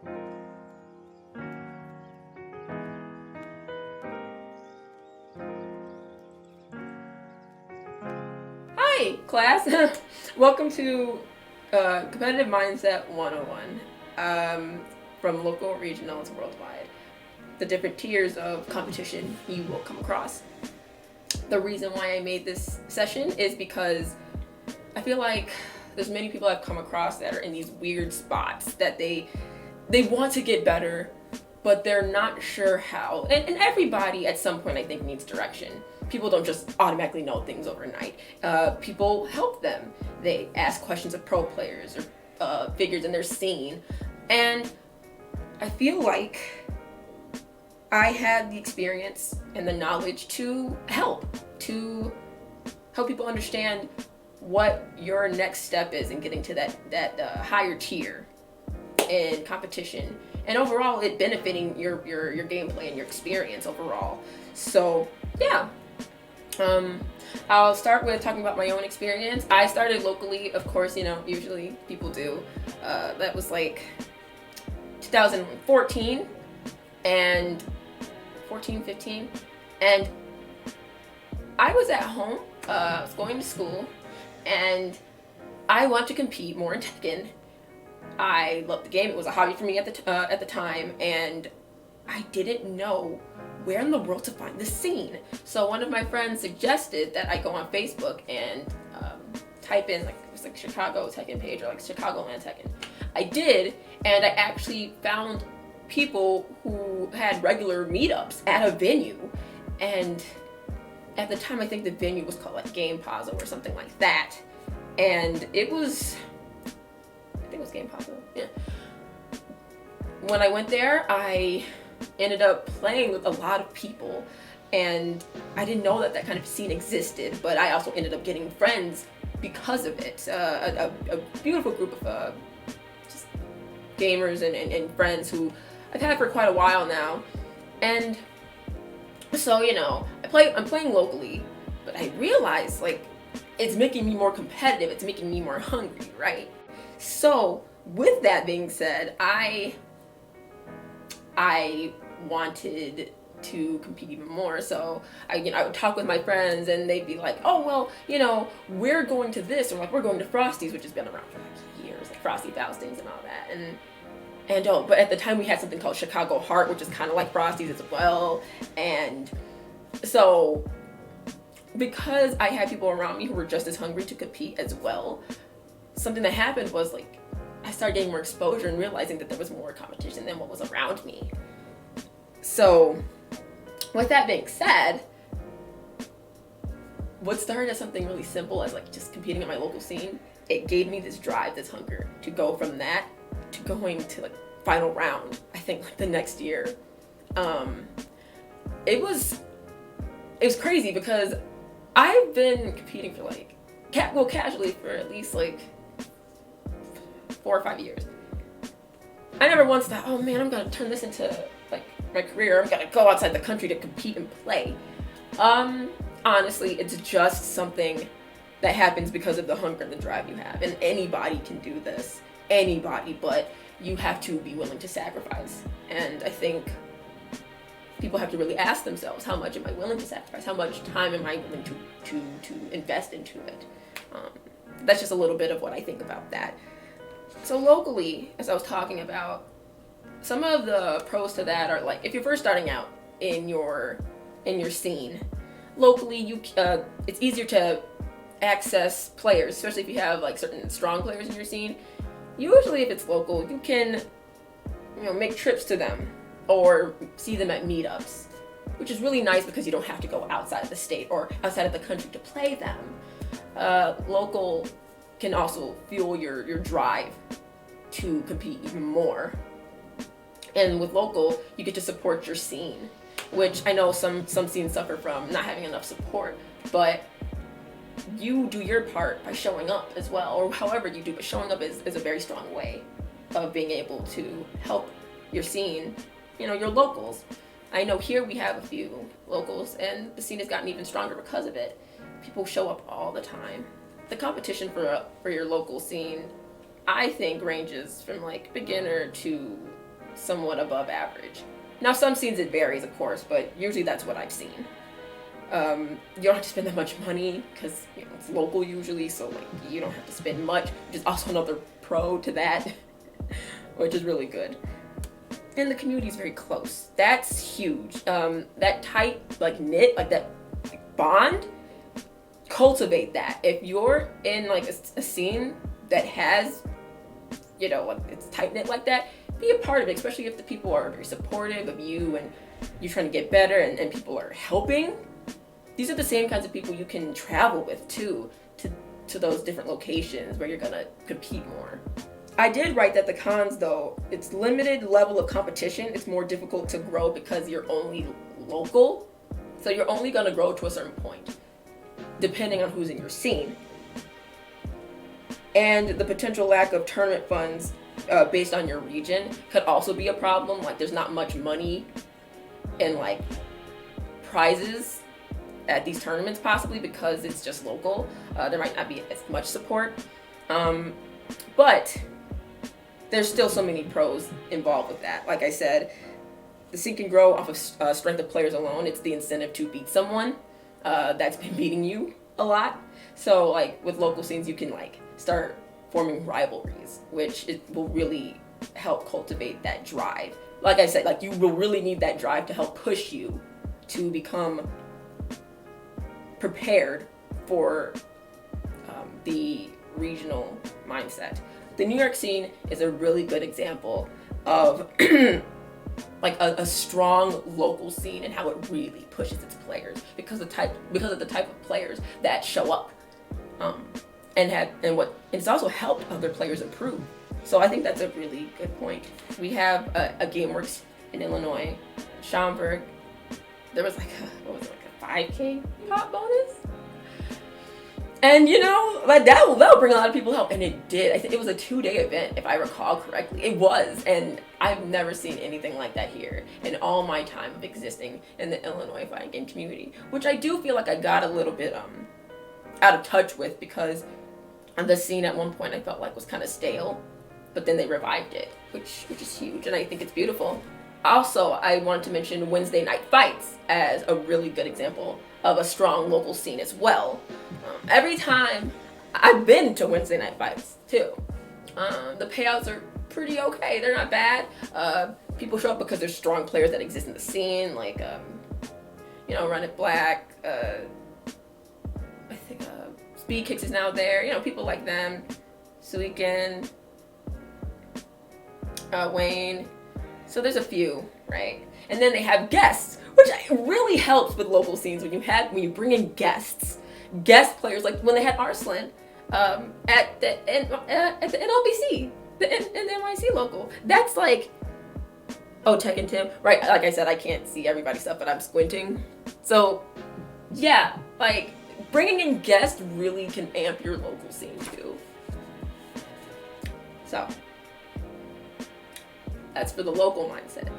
Hi, class. Welcome to Competitive Mindset 101, from local, regional, to worldwide. The different tiers of competition you will come across. The reason why I made this session is because I feel like there's many people I've come across that are in these weird spots that they want to get better, but they're not sure how. And everybody at some point, I think, needs direction. People don't just automatically know things overnight. People help them. They ask questions of pro players or figures in their scene. And I feel like I had the experience and the knowledge to help people understand what your next step is in getting to that higher tier in competition, and overall it benefiting your gameplay and your experience overall. So yeah, I'll start with talking about my own experience. I started locally, of course, usually people do. That was like 2014 and 15, and I was at home. I was going to school, and I wanted to compete more in Tekken. I loved the game. It was a hobby for me at the time, and I didn't know where in the world to find the scene. So one of my friends suggested that I go on Facebook and type in it was like Chicago Tekken page or like Chicagoland Tekken. I did, and I actually found people who had regular meetups at a venue, and at the time I think the venue was called like Game Pazo or something like that, and it was Game Pazo. Yeah. When I went there, I ended up playing with a lot of people, and I didn't know that kind of scene existed, but I also ended up getting friends because of it. A beautiful group of just gamers and friends who I've had for quite a while now. And so, I'm playing locally, but I realized like it's making me more competitive, it's making me more hungry, right? So with that being said, I wanted to compete even more. So I would talk with my friends, and they'd be like, oh, well, we're going to this, or like we're going to Frosty's, which has been around for like years, like Frosty Faustings and all that. And but at the time we had something called Chicago Heart, which is kind of like Frosty's as well. And so because I had people around me who were just as hungry to compete as well, something that happened was like I started getting more exposure and realizing that there was more competition than what was around me. So with that being said, what started as something really simple as like just competing in my local scene, it gave me this drive, this hunger to go from that to going to like final round, I think like the next year. It was crazy because I've been competing for like casually for at least like 4 or 5 years. I never once thought, oh man, I'm gonna turn this into like my career. I'm gonna go outside the country to compete and play. Honestly, it's just something that happens because of the hunger and the drive you have. And anybody can do this. Anybody, but you have to be willing to sacrifice. And I think people have to really ask themselves, how much am I willing to sacrifice? How much time am I willing to invest into it? That's just a little bit of what I think about that. So locally, as I was talking about, some of the pros to that are like, if you're first starting out in your scene, locally it's easier to access players, especially if you have like certain strong players in your scene. Usually if it's local, you can make trips to them or see them at meetups, which is really nice because you don't have to go outside of the state or outside of the country to play them. Local can also fuel your drive to compete even more. And with local, you get to support your scene, which I know some scenes suffer from not having enough support, but you do your part by showing up as well, or however you do, but showing up is a very strong way of being able to help your scene, your locals. I know here we have a few locals, and the scene has gotten even stronger because of it. People show up all the time. The competition for your local scene, I think, ranges from like beginner to somewhat above average. Now, some scenes it varies, of course, but usually that's what I've seen. You don't have to spend that much money because it's local usually, so like you don't have to spend much, which is also another pro to that, which is really good. And the community is very close. That's huge. That tight, like knit, like that bond, cultivate that. If you're in like a scene that has, like it's tight knit like that, be a part of it, especially if the people are very supportive of you and you're trying to get better and people are helping. These are the same kinds of people you can travel with too, to those different locations where you're gonna compete more. I did write that the cons though, it's limited level of competition. It's more difficult to grow because you're only local. So you're only gonna grow to a certain point, depending on who's in your scene. And the potential lack of tournament funds based on your region could also be a problem. Like there's not much money in like prizes at these tournaments, possibly because it's just local. There might not be as much support, but there's still so many pros involved with that. Like I said, the scene can grow off of strength of players alone. It's the incentive to beat someone that's been beating you a lot. So like with local scenes, you can like start forming rivalries, which it will really help cultivate that drive. Like I said, like you will really need that drive to help push you to become prepared for the regional mindset. The New York scene is a really good example of like a strong local scene and how it really pushes its players because of the type of players that show up, and it's also helped other players improve. So I think that's a really good point. We have a GameWorks in Illinois, Schaumburg. There was like a 5K pop bonus, and like that'll bring a lot of people help, and it did. I think it was a 2-day event if I recall correctly. It was, and I've never seen anything like that here in all my time of existing in the Illinois fighting game community, which I do feel like I got a little bit out of touch with because the scene at one point I felt like was kind of stale, but then they revived it, which is huge, and I think it's beautiful. Also, I wanted to mention Wednesday night fights as a really good example of a strong local scene as well. Every time I've been to Wednesday night fights too, the payouts are pretty okay. They're not bad. People show up because there's strong players that exist in the scene, like Run It Black. I think Speed Kicks is now there. People like them. Suiken, Wayne. So there's a few, right? And then they have guests, which really helps with local scenes when you bring in guest players, like when they had Arslan at the NLBC, the NYC local. That's like, Tech and Tim, right? Like I said, I can't see everybody's stuff, but I'm squinting. So yeah, like bringing in guests really can amp your local scene too. So that's for the local mindset.